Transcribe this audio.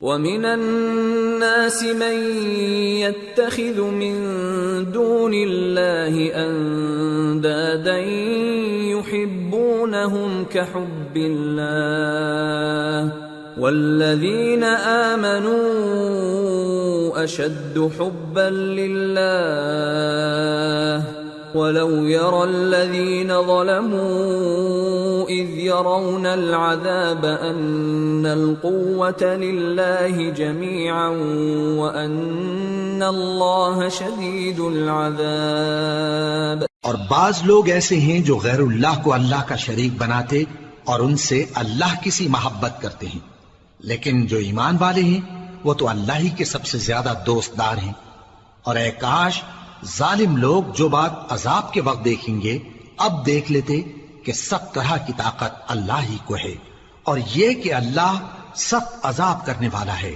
وَمِنَ النَّاسِ مَن يَتَّخِذُ مِن دُونِ اللَّهِ أَندَادًا يُحِبُّونَهُمْ كَحُبِّ اللَّهِ وَالَّذِينَ آمَنُوا أَشَدُّ حُبًّا لِلَّهِ وَلَوْ يَرَى الَّذِينَ ظَلَمُوا إِذْ يَرَوْنَ الْعَذَابَ أَنَّ الْقُوَّةَ لِلَّهِ جَمِيعًا وَأَنَّ اللَّهَ شَدِيدُ الْعَذَابِ۔ اور بعض لوگ ایسے ہیں جو غیر اللہ کو اللہ کا شریک بناتے اور ان سے اللہ کی سی محبت کرتے ہیں، لیکن جو ایمان والے ہیں وہ تو اللہ ہی کے سب سے زیادہ دوست دار ہیں۔ اور اے کاش ظالم لوگ جو بات عذاب کے وقت دیکھیں گے اب دیکھ لیتے کہ سب طرح کی طاقت اللہ ہی کو ہے، اور یہ کہ اللہ سخت عذاب کرنے والا ہے۔